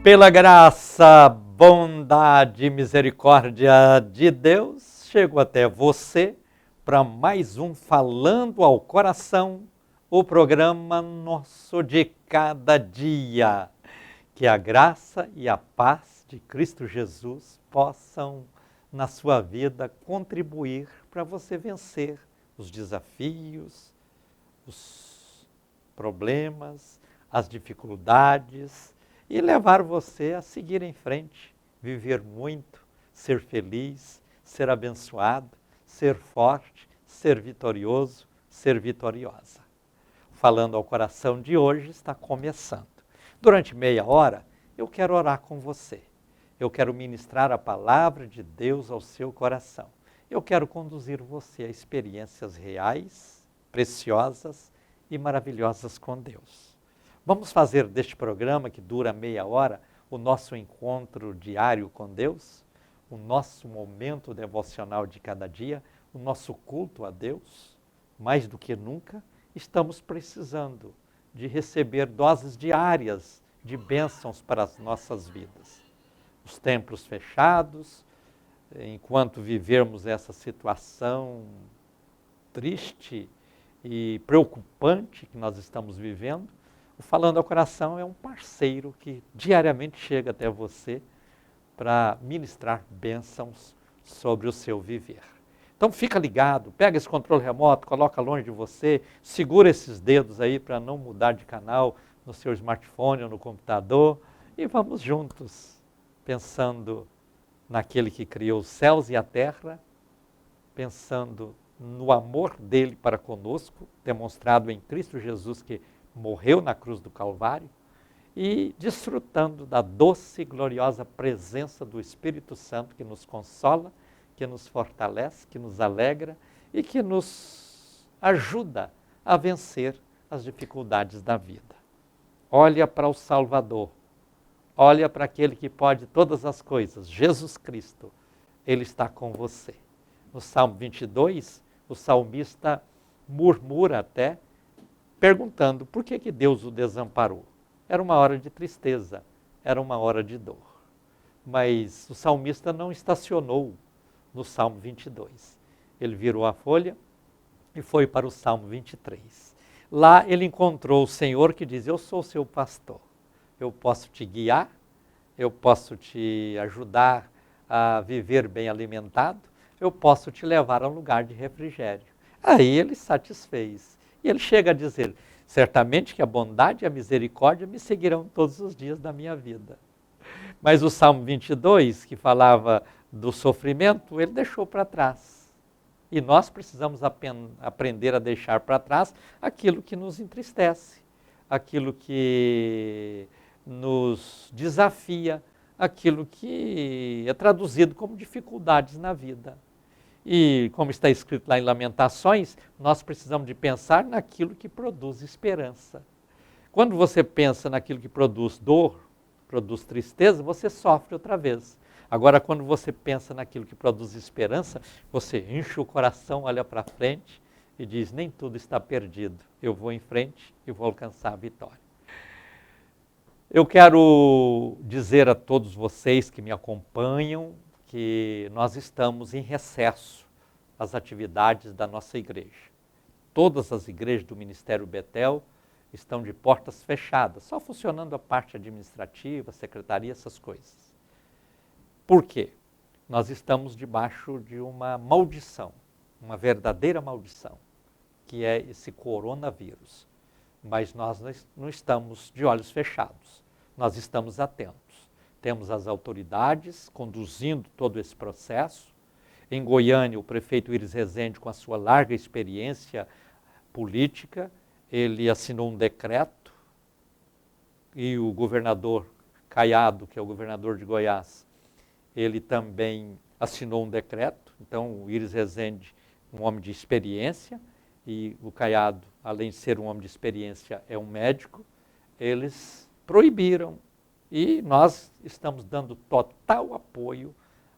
Pela graça, bondade e misericórdia de Deus, chego até você para mais um Falando ao Coração, o programa nosso de cada dia. Que a graça e a paz de Cristo Jesus possam, na sua vida, contribuir para você vencer os desafios, os problemas, as dificuldades, e levar você a seguir em frente, viver muito, ser feliz, ser abençoado, ser forte, ser vitorioso, ser vitoriosa. Falando ao Coração de hoje está começando. Durante meia hora, eu quero orar com você. Eu quero ministrar a palavra de Deus ao seu coração. Eu quero conduzir você a experiências reais, preciosas e maravilhosas com Deus. Vamos fazer deste programa, que dura meia hora, o nosso encontro diário com Deus, o nosso momento devocional de cada dia, o nosso culto a Deus. Mais do que nunca, estamos precisando de receber doses diárias de bênçãos para as nossas vidas. Os templos fechados, enquanto vivermos essa situação triste e preocupante que nós estamos vivendo, o Falando ao Coração é um parceiro que diariamente chega até você para ministrar bênçãos sobre o seu viver. Então fica ligado, pega esse controle remoto, coloca longe de você, segura esses dedos aí para não mudar de canal no seu smartphone ou no computador e vamos juntos, pensando naquele que criou os céus e a terra, pensando no amor dele para conosco, demonstrado em Cristo Jesus, que morreu na cruz do Calvário, e desfrutando da doce e gloriosa presença do Espírito Santo que nos consola, que nos fortalece, que nos alegra e que nos ajuda a vencer as dificuldades da vida. Olha para o Salvador, olha para aquele que pode todas as coisas, Jesus Cristo, Ele está com você. No Salmo 22, o salmista murmura até, perguntando por que Deus o desamparou. Era uma hora de tristeza, era uma hora de dor. Mas o salmista não estacionou no Salmo 22. Ele virou a folha e foi para o Salmo 23. Lá ele encontrou o Senhor que diz: eu sou seu pastor, eu posso te guiar, eu posso te ajudar a viver bem alimentado, eu posso te levar a um lugar de refrigério. Aí ele satisfez. E ele chega a dizer: certamente que a bondade e a misericórdia me seguirão todos os dias da minha vida. Mas o Salmo 22, que falava do sofrimento, ele deixou para trás. E nós precisamos aprender a deixar para trás aquilo que nos entristece, aquilo que nos desafia, aquilo que é traduzido como dificuldades na vida. E como está escrito lá em Lamentações, nós precisamos de pensar naquilo que produz esperança. Quando você pensa naquilo que produz dor, produz tristeza, você sofre outra vez. Agora, quando você pensa naquilo que produz esperança, você enche o coração, olha para frente e diz: nem tudo está perdido, eu vou em frente e vou alcançar a vitória. Eu quero dizer a todos vocês que me acompanham que nós estamos em recesso às atividades da nossa igreja. Todas as igrejas do Ministério Betel estão de portas fechadas, só funcionando a parte administrativa, secretaria, essas coisas. Por quê? Nós estamos debaixo de uma maldição, uma verdadeira maldição, que é esse coronavírus. Mas nós não estamos de olhos fechados, nós estamos atentos. Temos as autoridades conduzindo todo esse processo. Em Goiânia, o prefeito Iris Rezende, com a sua larga experiência política, ele assinou um decreto e o governador Caiado, que é o governador de Goiás, ele também assinou um decreto. Então, o Iris Rezende, um homem de experiência, e o Caiado, além de ser um homem de experiência, é um médico, eles proibiram. E nós estamos dando total apoio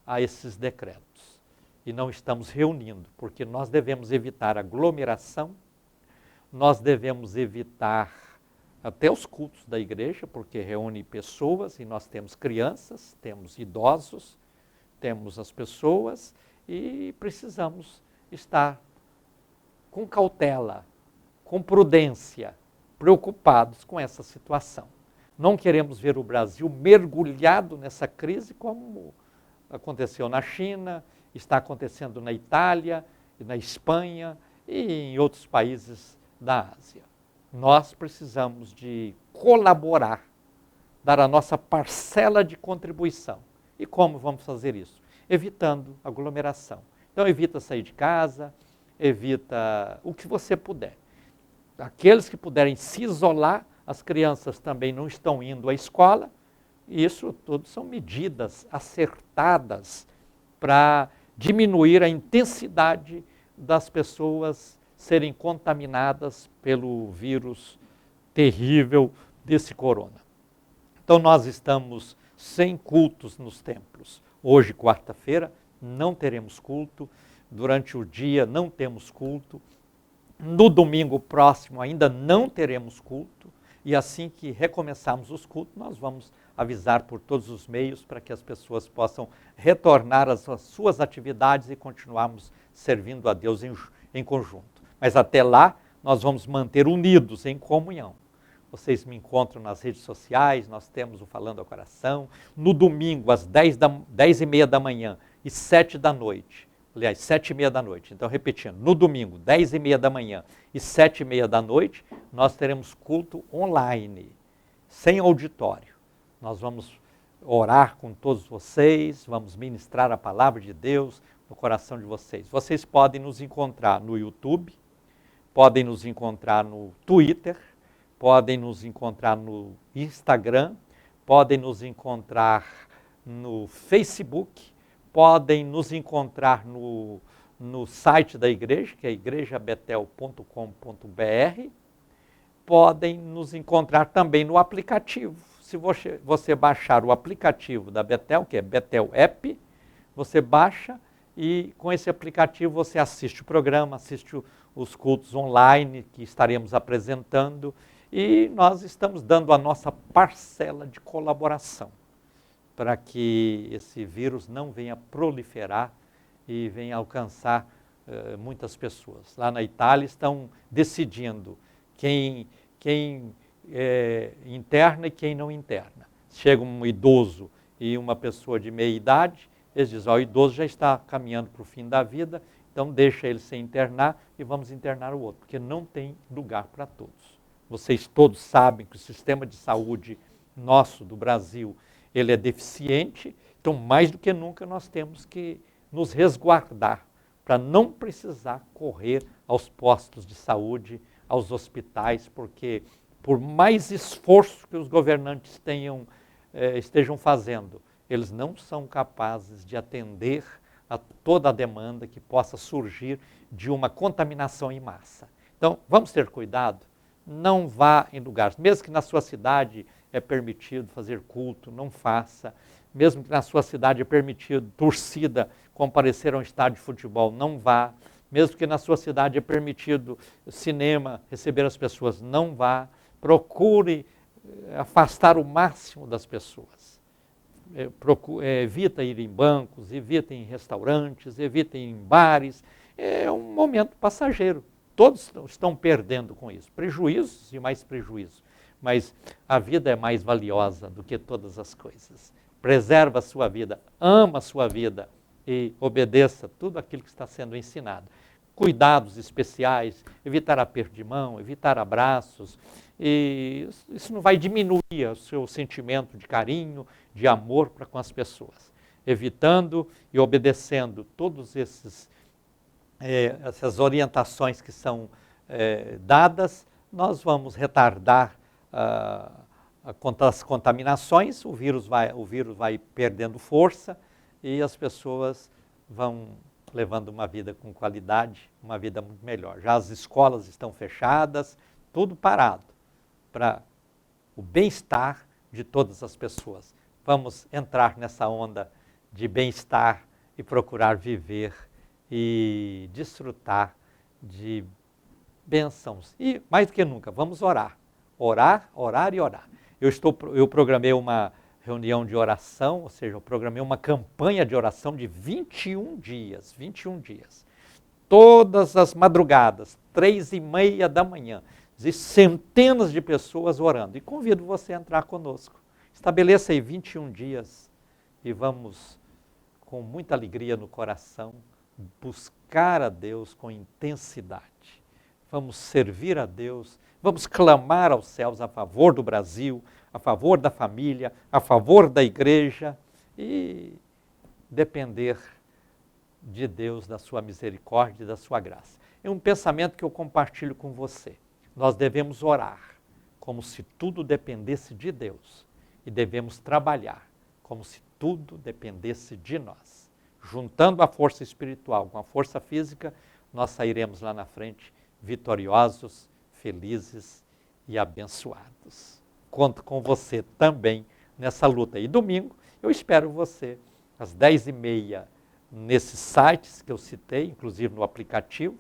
a esses decretos. E não estamos reunindo, porque nós devemos evitar aglomeração, nós devemos evitar até os cultos da igreja, porque reúne pessoas e nós temos crianças, temos idosos, temos as pessoas e precisamos estar com cautela, com prudência, preocupados com essa situação. Não queremos ver o Brasil mergulhado nessa crise como aconteceu na China, está acontecendo na Itália, na Espanha e em outros países da Ásia. Nós precisamos de colaborar, dar a nossa parcela de contribuição. E como vamos fazer isso? Evitando aglomeração. Então evita sair de casa, evita o que você puder. Aqueles que puderem se isolar, as crianças também não estão indo à escola. Isso tudo são medidas acertadas para diminuir a intensidade das pessoas serem contaminadas pelo vírus terrível desse corona. Então nós estamos sem cultos nos templos. Hoje, quarta-feira, não teremos culto. Durante o dia não temos culto. No domingo próximo ainda não teremos culto. E assim que recomeçarmos os cultos, nós vamos avisar por todos os meios para que as pessoas possam retornar às suas atividades e continuarmos servindo a Deus em conjunto. Mas até lá, nós vamos manter unidos em comunhão. Vocês me encontram nas redes sociais, nós temos o Falando ao Coração. No domingo, às 10h30 da manhã e 7 da noite. Aliás, 7h30 da noite. Então, repetindo, no domingo, 10h30 da manhã e 7h30 da noite, nós teremos culto online, sem auditório. Nós vamos orar com todos vocês, vamos ministrar a palavra de Deus no coração de vocês. Vocês podem nos encontrar no YouTube, podem nos encontrar no Twitter, podem nos encontrar no Instagram, podem nos encontrar no Facebook, podem nos encontrar no site da igreja, que é igrejabetel.com.br, podem nos encontrar também no aplicativo. Se você baixar o aplicativo da Betel, que é Betel App, você baixa e com esse aplicativo você assiste o programa, assiste os cultos online que estaremos apresentando e nós estamos dando a nossa parcela de colaboração para que esse vírus não venha proliferar e venha alcançar muitas pessoas. Lá na Itália estão decidindo quem interna e quem não interna. Chega um idoso e uma pessoa de meia idade, eles dizem, o idoso já está caminhando para o fim da vida, então deixa ele se internar e vamos internar o outro, porque não tem lugar para todos. Vocês todos sabem que o sistema de saúde nosso, do Brasil, ele é deficiente, então mais do que nunca nós temos que nos resguardar para não precisar correr aos postos de saúde, aos hospitais, porque por mais esforço que os governantes estejam fazendo, eles não são capazes de atender a toda a demanda que possa surgir de uma contaminação em massa. Então, vamos ter cuidado, não vá em lugares, mesmo que na sua cidade é permitido fazer culto, não faça. Mesmo que na sua cidade é permitido torcida comparecer a um estádio de futebol, não vá. Mesmo que na sua cidade é permitido cinema receber as pessoas, não vá. Procure afastar o máximo das pessoas. Evita ir em bancos, evita em restaurantes, evita em bares. É um momento passageiro. Todos estão perdendo com isso. Prejuízos e mais prejuízos. Mas a vida é mais valiosa do que todas as coisas. Preserva a sua vida, ama a sua vida e obedeça tudo aquilo que está sendo ensinado. Cuidados especiais, evitar aperto de mão, evitar abraços. E isso não vai diminuir o seu sentimento de carinho, de amor para com as pessoas. Evitando e obedecendo todos essas orientações que são dadas, nós vamos retardar as contaminações, o vírus vai perdendo força e as pessoas vão levando uma vida com qualidade, uma vida muito melhor. Já as escolas estão fechadas, tudo parado para o bem-estar de todas as pessoas. Vamos entrar nessa onda de bem-estar e procurar viver e desfrutar de bênçãos. E, mais do que nunca, vamos orar. Orar, orar e orar. Eu programei uma reunião de oração, ou seja, eu programei uma campanha de oração de 21 dias, 21 dias. Todas as madrugadas, 3h30 da manhã, e centenas de pessoas orando. E convido você a entrar conosco. Estabeleça aí 21 dias e vamos, com muita alegria no coração, buscar a Deus com intensidade. Vamos servir a Deus, vamos clamar aos céus a favor do Brasil, a favor da família, a favor da igreja e depender de Deus, da sua misericórdia e da sua graça. É um pensamento que eu compartilho com você. Nós devemos orar como se tudo dependesse de Deus e devemos trabalhar como se tudo dependesse de nós. Juntando a força espiritual com a força física, nós sairemos lá na frente vitoriosos, felizes e abençoados. Conto com você também nessa luta. E domingo eu espero você às 10h30 nesses sites que eu citei, inclusive no aplicativo,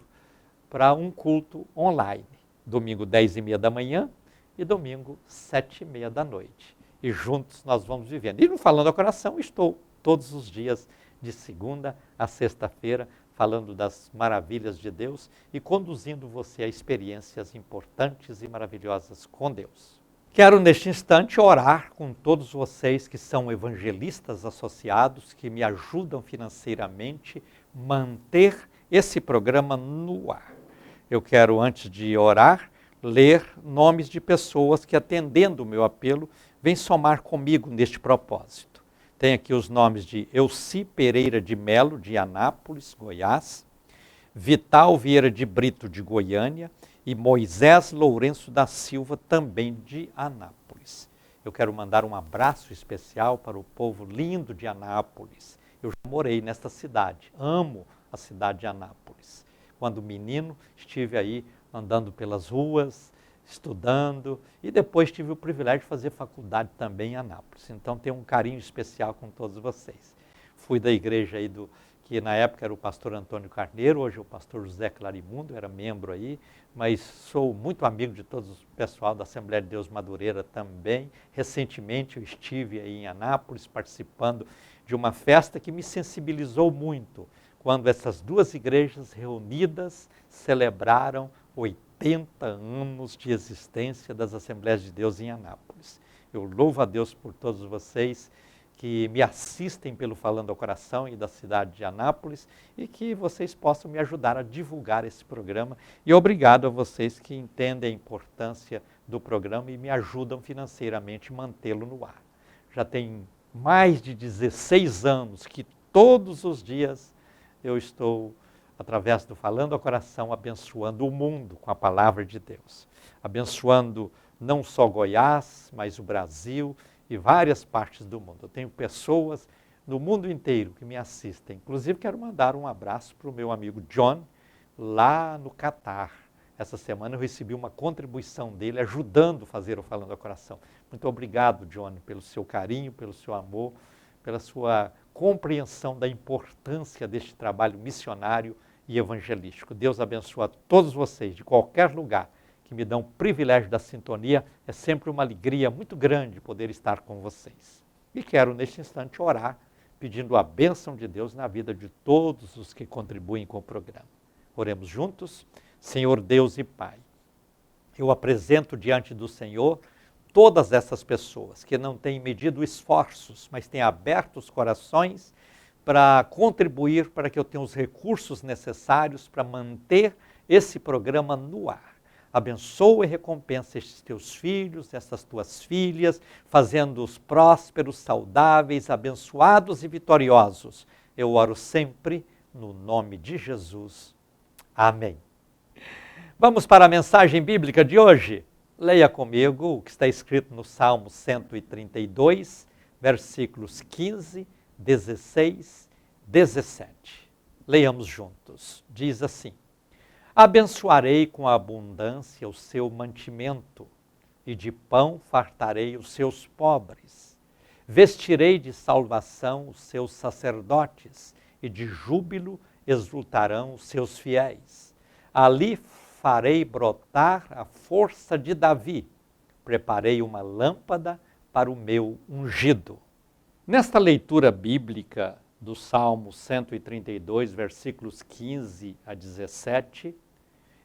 para um culto online. Domingo 10h30 da manhã e domingo 7h30 da noite. E juntos nós vamos vivendo. E no Falando ao Coração estou todos os dias de segunda a sexta-feira falando das maravilhas de Deus e conduzindo você a experiências importantes e maravilhosas com Deus. Quero neste instante orar com todos vocês que são evangelistas associados, que me ajudam financeiramente a manter esse programa no ar. Eu quero, antes de orar, ler nomes de pessoas que, atendendo o meu apelo, vêm somar comigo neste propósito. Tem aqui os nomes de Elci Pereira de Melo, de Anápolis, Goiás, Vital Vieira de Brito, de Goiânia, e Moisés Lourenço da Silva, também de Anápolis. Eu quero mandar um abraço especial para o povo lindo de Anápolis. Eu já morei nesta cidade, amo a cidade de Anápolis. Quando menino, estive aí andando pelas ruas, estudando, e depois tive o privilégio de fazer faculdade também em Anápolis. Então tenho um carinho especial com todos vocês. Fui da igreja aí que na época era o pastor Antônio Carneiro, hoje é o pastor José Clarimundo, era membro aí, mas sou muito amigo de todo o pessoal da Assembleia de Deus Madureira também. Recentemente eu estive aí em Anápolis participando de uma festa que me sensibilizou muito, quando essas duas igrejas reunidas celebraram 80 anos de existência das Assembleias de Deus em Anápolis. Eu louvo a Deus por todos vocês que me assistem pelo Falando ao Coração e da cidade de Anápolis e que vocês possam me ajudar a divulgar esse programa. E obrigado a vocês que entendem a importância do programa e me ajudam financeiramente a mantê-lo no ar. Já tem mais de 16 anos que todos os dias eu estou, através do Falando ao Coração, abençoando o mundo com a palavra de Deus. Abençoando não só Goiás, mas o Brasil e várias partes do mundo. Eu tenho pessoas no mundo inteiro que me assistem. Inclusive, quero mandar um abraço para o meu amigo John, lá no Catar. Essa semana eu recebi uma contribuição dele, ajudando a fazer o Falando ao Coração. Muito obrigado, John, pelo seu carinho, pelo seu amor, pela sua compreensão da importância deste trabalho missionário e evangelístico. Deus abençoe a todos vocês, de qualquer lugar, que me dão o privilégio da sintonia. É sempre uma alegria muito grande poder estar com vocês. E quero, neste instante, orar, pedindo a bênção de Deus na vida de todos os que contribuem com o programa. Oremos juntos. Senhor Deus e Pai, eu apresento diante do Senhor todas essas pessoas que não têm medido esforços, mas têm aberto os corações para contribuir para que eu tenha os recursos necessários para manter esse programa no ar. Abençoa e recompensa estes teus filhos, estas tuas filhas, fazendo-os prósperos, saudáveis, abençoados e vitoriosos. Eu oro sempre no nome de Jesus. Amém. Vamos para a mensagem bíblica de hoje? Leia comigo o que está escrito no Salmo 132, versículos 15, 16, 17. Leiamos juntos. Diz assim: abençoarei com abundância o seu mantimento, e de pão fartarei os seus pobres. Vestirei de salvação os seus sacerdotes, e de júbilo exultarão os seus fiéis. Ali farei brotar a força de Davi, preparei uma lâmpada para o meu ungido. Nesta leitura bíblica do Salmo 132, versículos 15 a 17,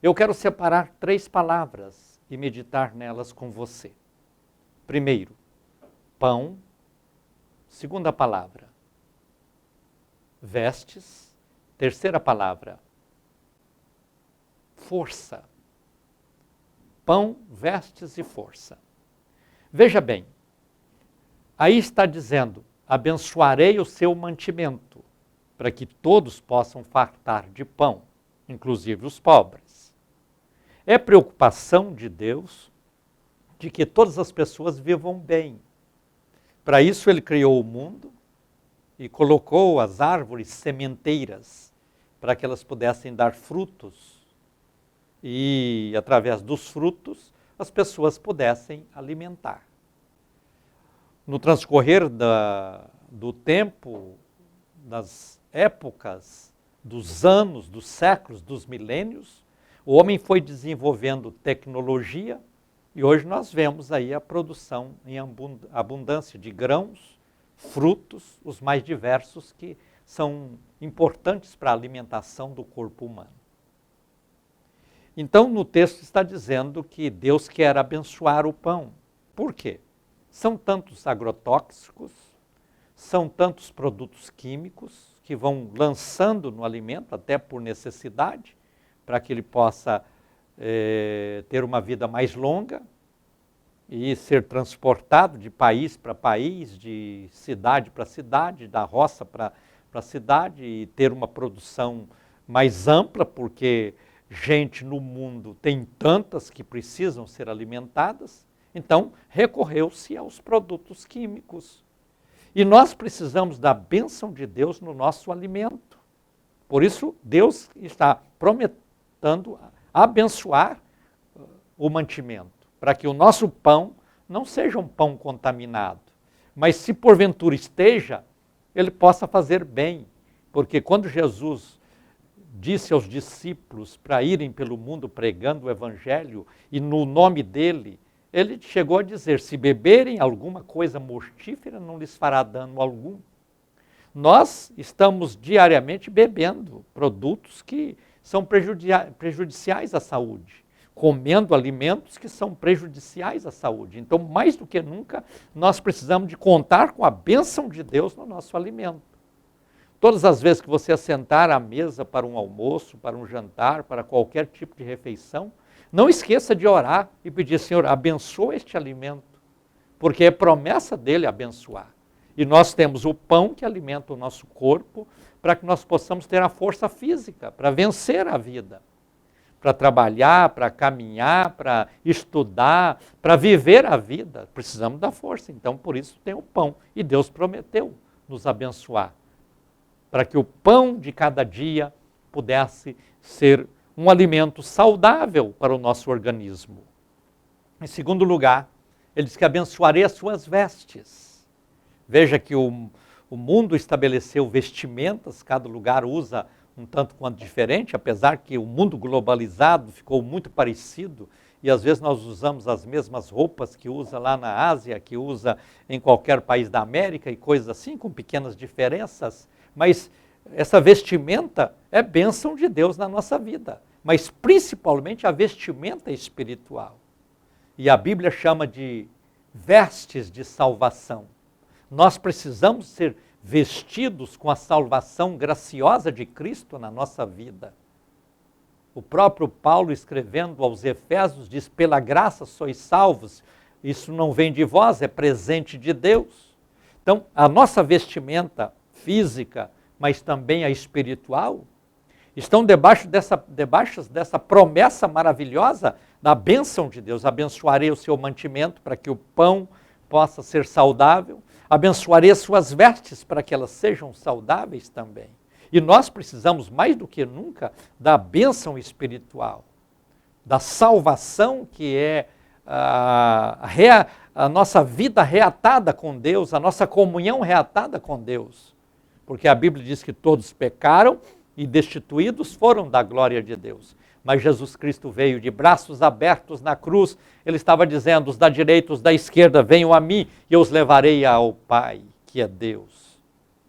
eu quero separar 3 palavras e meditar nelas com você. Primeiro, pão. Segunda palavra, vestes. Terceira palavra, força. Pão, vestes e força. Veja bem, aí está dizendo, abençoarei o seu mantimento, para que todos possam fartar de pão, inclusive os pobres. É preocupação de Deus de que todas as pessoas vivam bem. Para isso ele criou o mundo e colocou as árvores sementeiras para que elas pudessem dar frutos e, através dos frutos, as pessoas pudessem alimentar. No transcorrer do tempo, das épocas, dos anos, dos séculos, dos milênios, o homem foi desenvolvendo tecnologia e hoje nós vemos aí a produção em abundância de grãos, frutos, os mais diversos que são importantes para a alimentação do corpo humano. Então, no texto está dizendo que Deus quer abençoar o pão. Por quê? São tantos agrotóxicos, são tantos produtos químicos que vão lançando no alimento, até por necessidade, para que ele possa ter uma vida mais longa e ser transportado de país para país, de cidade para cidade, da roça para a cidade e ter uma produção mais ampla, porque gente no mundo tem tantas que precisam ser alimentadas, então recorreu-se aos produtos químicos. E nós precisamos da bênção de Deus no nosso alimento. Por isso, Deus está prometendo abençoar o mantimento, para que o nosso pão não seja um pão contaminado, mas se porventura esteja, ele possa fazer bem, porque quando Jesus disse aos discípulos para irem pelo mundo pregando o evangelho e no nome dele, ele chegou a dizer, se beberem alguma coisa mortífera não lhes fará dano algum. Nós estamos diariamente bebendo produtos que são prejudiciais à saúde, comendo alimentos que são prejudiciais à saúde. Então, mais do que nunca, nós precisamos de contar com a bênção de Deus no nosso alimento. Todas as vezes que você assentar à mesa para um almoço, para um jantar, para qualquer tipo de refeição, não esqueça de orar e pedir, Senhor, abençoa este alimento, porque é promessa dele abençoar. E nós temos o pão que alimenta o nosso corpo, para que nós possamos ter a força física, para vencer a vida, para trabalhar, para caminhar, para estudar, para viver a vida. Precisamos da força, então por isso tem o pão. E Deus prometeu nos abençoar, para que o pão de cada dia pudesse ser um alimento saudável para o nosso organismo. Em segundo lugar, ele diz que abençoarei as suas vestes. Veja que o mundo estabeleceu vestimentas, cada lugar usa um tanto quanto diferente, apesar que o mundo globalizado ficou muito parecido, e às vezes nós usamos as mesmas roupas que usa lá na Ásia, que usa em qualquer país da América e coisas assim, com pequenas diferenças, mas essa vestimenta é bênção de Deus na nossa vida, mas principalmente a vestimenta espiritual. E a Bíblia chama de vestes de salvação. Nós precisamos ser vestidos com a salvação graciosa de Cristo na nossa vida. O próprio Paulo, escrevendo aos Efésios, diz, pela graça sois salvos, isso não vem de vós, é presente de Deus. Então, a nossa vestimenta física, mas também a espiritual, estão debaixo dessa promessa maravilhosa da bênção de Deus. Abençoarei o seu mantimento para que o pão possa ser saudável, abençoarei as suas vestes para que elas sejam saudáveis também. E nós precisamos mais do que nunca da bênção espiritual, da salvação que é a nossa vida reatada com Deus, a nossa comunhão reatada com Deus. Porque a Bíblia diz que todos pecaram e destituídos foram da glória de Deus. Mas Jesus Cristo veio de braços abertos na cruz. Ele estava dizendo, os da direita, os da esquerda, venham a mim e eu os levarei ao Pai, que é Deus.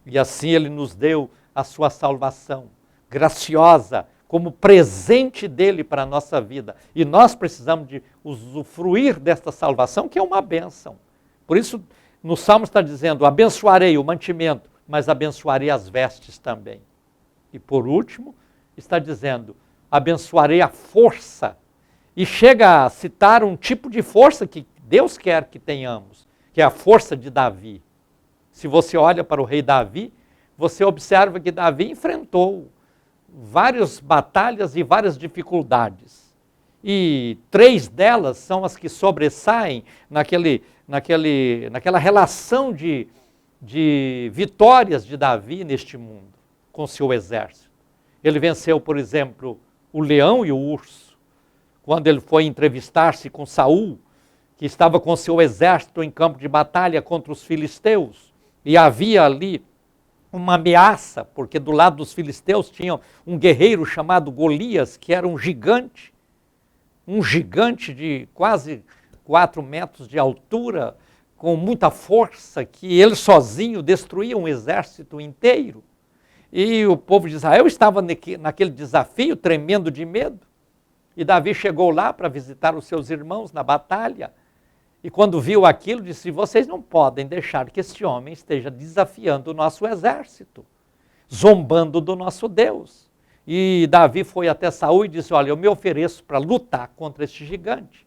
E assim Ele nos deu a sua salvação, graciosa, como presente dele para a nossa vida. E nós precisamos de usufruir desta salvação, que é uma bênção. Por isso, no Salmo está dizendo, abençoarei o mantimento, mas abençoarei as vestes também. E por último, está dizendo, abençoarei a força. E chega a citar um tipo de força que Deus quer que tenhamos, que é a força de Davi. Se você olha para o rei Davi, você observa que Davi enfrentou várias batalhas e várias dificuldades. E 3 delas são as que sobressaem naquela relação de vitórias de Davi neste mundo, com seu exército. Ele venceu, por exemplo, o leão e o urso. Quando ele foi entrevistar-se com Saul, que estava com seu exército em campo de batalha contra os filisteus, e havia ali uma ameaça, porque do lado dos filisteus tinha um guerreiro chamado Golias, que era um gigante de quase 4 metros de altura, com muita força, que ele sozinho destruía um exército inteiro. E o povo de Israel estava naquele desafio, tremendo de medo. E Davi chegou lá para visitar os seus irmãos na batalha. E quando viu aquilo, disse, vocês não podem deixar que este homem esteja desafiando o nosso exército, zombando do nosso Deus. E Davi foi até Saul e disse, olha, eu me ofereço para lutar contra este gigante.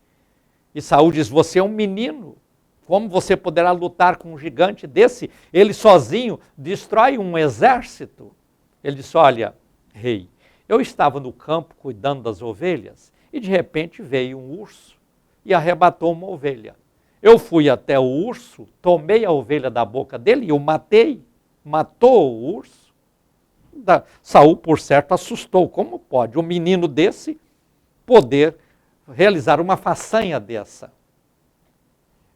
E Saul diz, você é um menino, como você poderá lutar com um gigante desse? Ele sozinho destrói um exército. Ele disse, olha, rei, eu estava no campo cuidando das ovelhas e de repente veio um urso e arrebatou uma ovelha. Eu fui até o urso, tomei a ovelha da boca dele e o matei. Matou o urso. Saul, por certo, assustou. Como pode um menino desse poder realizar uma façanha dessa?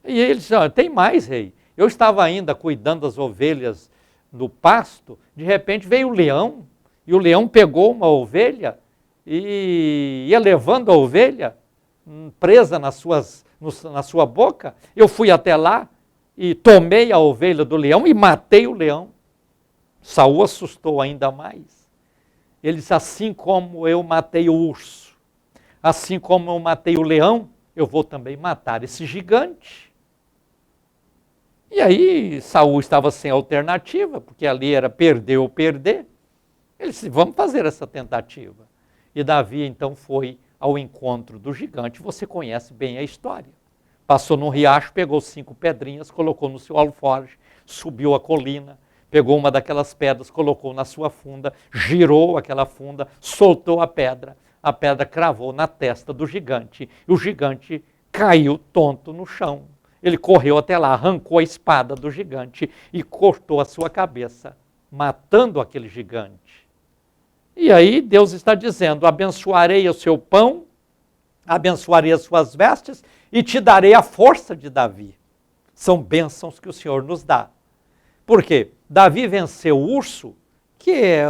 E ele disse, tem mais, rei. Eu estava ainda cuidando das ovelhas no pasto, de repente veio o leão, e o leão pegou uma ovelha e ia levando a ovelha presa na sua boca. Eu fui até lá e tomei a ovelha do leão e matei o leão. Saul assustou ainda mais. Ele disse, assim como eu matei o urso, assim como eu matei o leão, eu vou também matar esse gigante. E aí Saul estava sem alternativa, porque ali era perder ou perder. Ele disse, vamos fazer essa tentativa. E Davi então foi ao encontro do gigante. Você conhece bem a história. Passou num riacho, pegou 5 pedrinhas, colocou no seu alforje, subiu a colina, pegou uma daquelas pedras, colocou na sua funda, girou aquela funda, soltou a pedra cravou na testa do gigante, e o gigante caiu tonto no chão. Ele correu até lá, arrancou a espada do gigante e cortou a sua cabeça, matando aquele gigante. E aí Deus está dizendo, abençoarei o seu pão, abençoarei as suas vestes e te darei a força de Davi. São bênçãos que o Senhor nos dá. Por quê? Davi venceu o urso, que é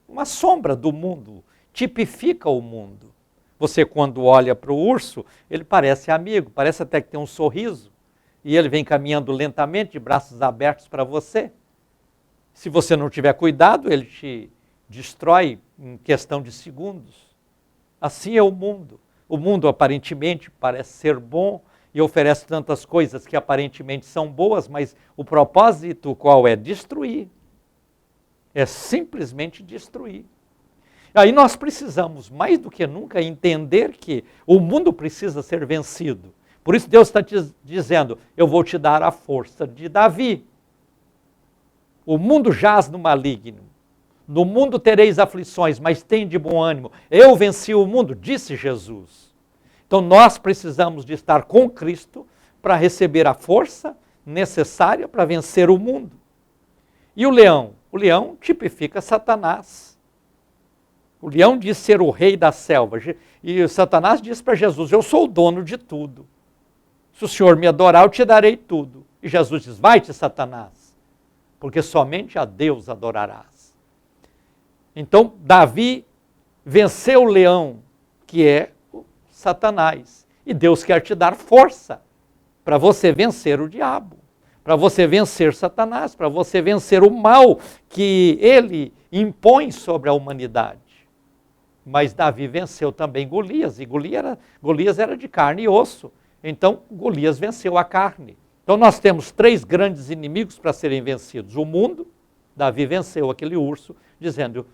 uma sombra do mundo, tipifica o mundo. Você quando olha para o urso, ele parece amigo, parece até que tem um sorriso, e ele vem caminhando lentamente, de braços abertos para você. Se você não tiver cuidado, ele te destrói em questão de segundos. Assim é o mundo. O mundo aparentemente parece ser bom e oferece tantas coisas que aparentemente são boas, mas o propósito qual é? Destruir. É simplesmente destruir. Aí nós precisamos, mais do que nunca, entender que o mundo precisa ser vencido. Por isso Deus está te dizendo, eu vou te dar a força de Davi. O mundo jaz no maligno. No mundo tereis aflições, mas tem de bom ânimo. Eu venci o mundo, disse Jesus. Então nós precisamos de estar com Cristo para receber a força necessária para vencer o mundo. E o leão? O leão tipifica Satanás. O leão diz ser o rei da selva. E Satanás diz para Jesus, eu sou o dono de tudo. Se o Senhor me adorar, eu te darei tudo. E Jesus diz, vai-te, Satanás, porque somente a Deus adorarás. Então, Davi vencer o leão, que é o Satanás. E Deus quer te dar força para você vencer o diabo, para você vencer Satanás, para você vencer o mal que ele impõe sobre a humanidade. Mas Davi venceu também Golias, e Golias era de carne e osso. Então, Golias venceu a carne. Então, nós temos 3 grandes inimigos para serem vencidos. O mundo, Davi venceu aquele urso, dizendo,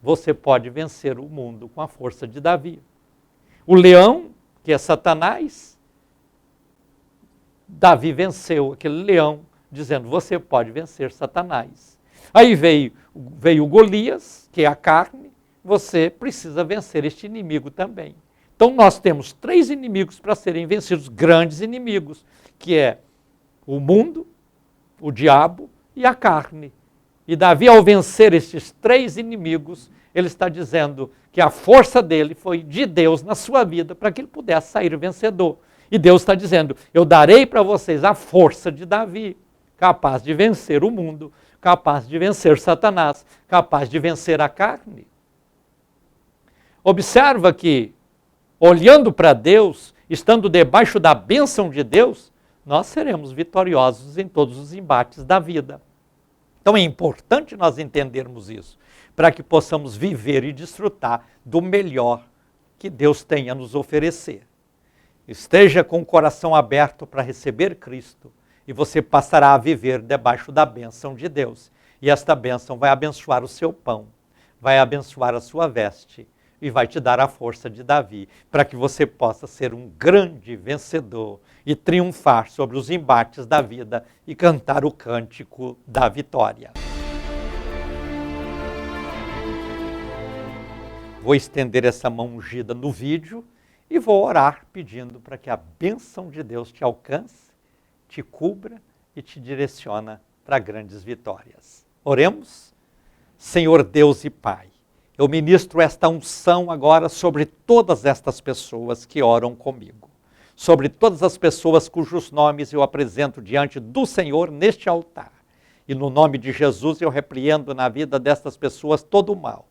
você pode vencer o mundo com a força de Davi. O leão, que é Satanás, Davi venceu aquele leão, dizendo, você pode vencer Satanás. Aí veio Golias, que é a carne, você precisa vencer este inimigo também. Então nós temos 3 inimigos para serem vencidos, grandes inimigos, que é o mundo, o diabo e a carne. E Davi, ao vencer estes 3 inimigos, ele está dizendo que a força dele foi de Deus na sua vida para que ele pudesse sair vencedor. E Deus está dizendo, eu darei para vocês a força de Davi, capaz de vencer o mundo, capaz de vencer Satanás, capaz de vencer a carne. Observa que, olhando para Deus, estando debaixo da bênção de Deus, nós seremos vitoriosos em todos os embates da vida. Então é importante nós entendermos isso, para que possamos viver e desfrutar do melhor que Deus tem a nos oferecer. Esteja com o coração aberto para receber Cristo e você passará a viver debaixo da bênção de Deus. E esta bênção vai abençoar o seu pão, vai abençoar a sua veste e vai te dar a força de Davi, para que você possa ser um grande vencedor e triunfar sobre os embates da vida e cantar o cântico da vitória. Vou estender essa mão ungida no vídeo e vou orar pedindo para que a bênção de Deus te alcance, te cubra e te direciona para grandes vitórias. Oremos. Senhor Deus e Pai, eu ministro esta unção agora sobre todas estas pessoas que oram comigo, sobre todas as pessoas cujos nomes eu apresento diante do Senhor neste altar. E no nome de Jesus eu repreendo na vida destas pessoas todo o mal,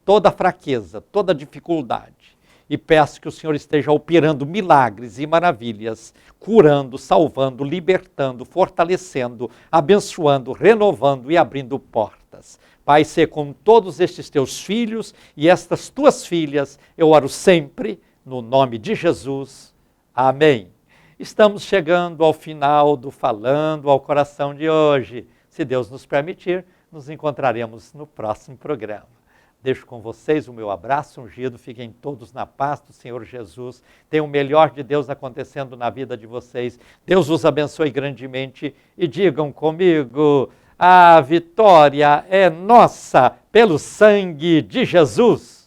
toda fraqueza, toda dificuldade. E peço que o Senhor esteja operando milagres e maravilhas, curando, salvando, libertando, fortalecendo, abençoando, renovando e abrindo portas. Pai, ser com todos estes teus filhos e estas tuas filhas, eu oro sempre no nome de Jesus. Amém. Estamos chegando ao final do Falando ao Coração de hoje. Se Deus nos permitir, nos encontraremos no próximo programa. Deixo com vocês o meu abraço ungido, fiquem todos na paz do Senhor Jesus, tenham o melhor de Deus acontecendo na vida de vocês, Deus os abençoe grandemente e digam comigo, a vitória é nossa pelo sangue de Jesus.